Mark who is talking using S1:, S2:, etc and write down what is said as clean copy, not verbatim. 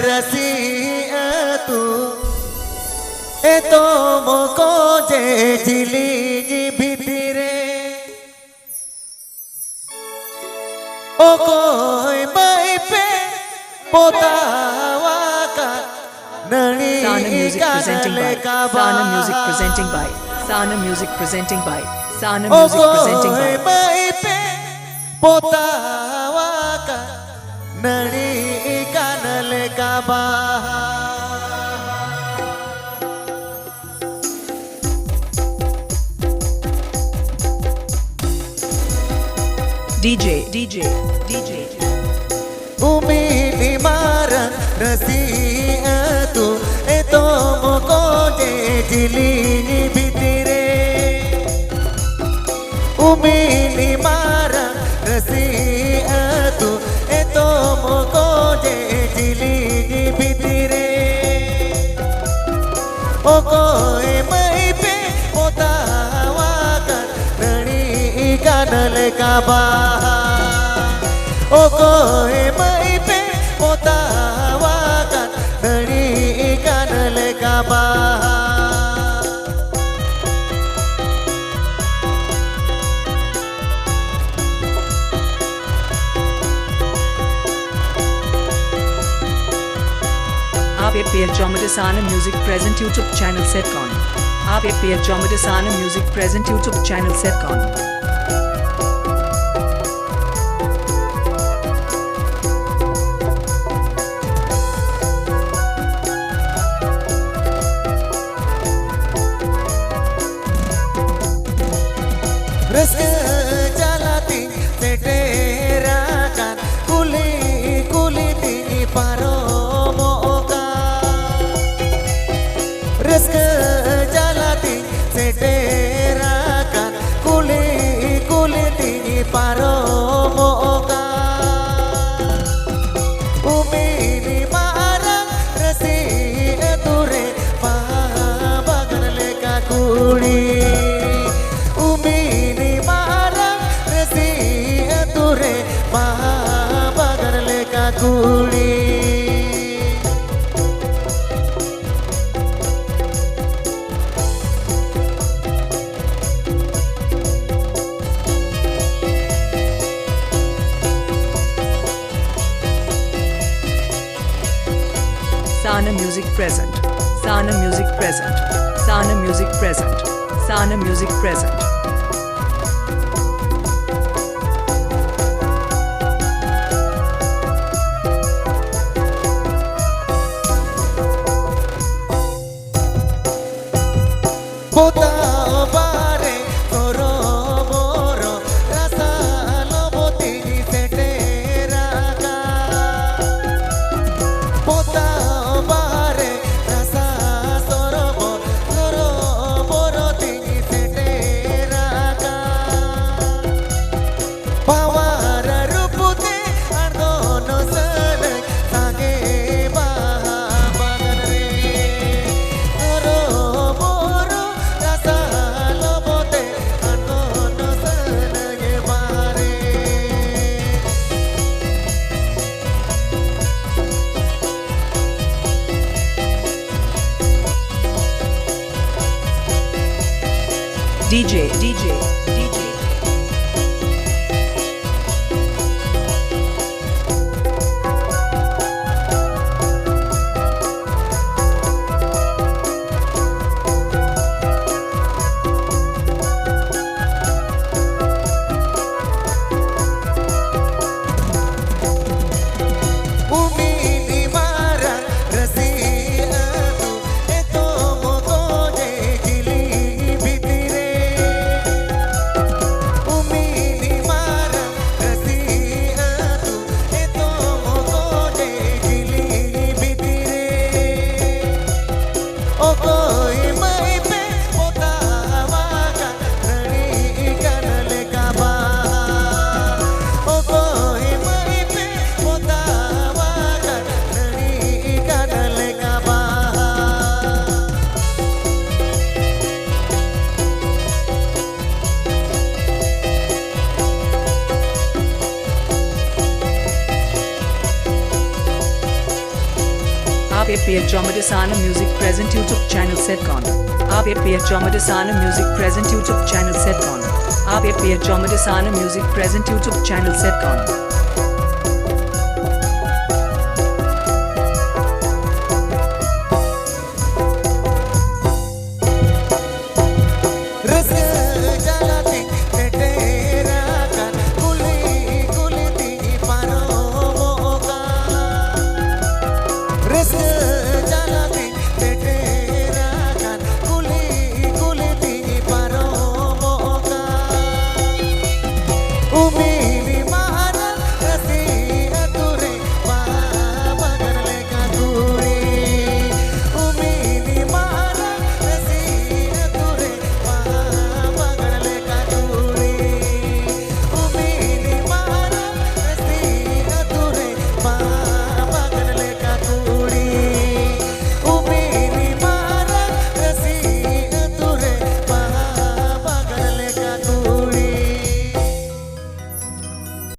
S1: रसिया तू ए तो मोको जे झिली भितरे ओ कोई माई पे पोतावा का नणी का
S2: Sana Music presenting by Sana Music presenting by Sana Music presenting by
S1: माई पे पोतावा का नणी का बहा
S2: DJ
S1: उम्मीद मारा रसिया तू ए तो मोको जे झिली भितरे उम्मीद मारा रसिया तू ए तो मोको जे झिली भितरे ओ कोई मई पे पोतावा का नणी का बहा ओ कोई मई पे पोतावा का नणी का बहा
S2: आप APL Jomata Sana Music present YouTube channel Setcon आप APL Jomata Sana Music present YouTube channel Setcon
S1: rusk चलाती से तेरा कान कुली कुली ती पारो मोका रस्क चलाती से तेरा कान कुली कुली ती पारो मोका उम्मीद मारा रसी तुरे बागन लेका कुड़ी कुड़ी
S2: Sana Music present Sana Music present Sana Music present Sana Music present
S1: पोता बारे तोरो मोरो रसा लोबोती से तेरा का पोता बारे रसा तोरो मोरो ती से तेरा का पावार रूपुते अर्धो नो सन सागे बहा बगन रे तोरो मोरो
S2: DJ आप ये पेयर चौमटिसाना म्यूजिक प्रेजेंट यूट्यूब चैनल सेट कॉन आप ये पेयर चौमटिसाना म्यूजिक प्रेजेंट यूट्यूब चैनल सेट कॉन आप ये पेयर चौमटिसाना म्यूजिक प्रेजेंट यूट्यूब चैनल सेट कॉन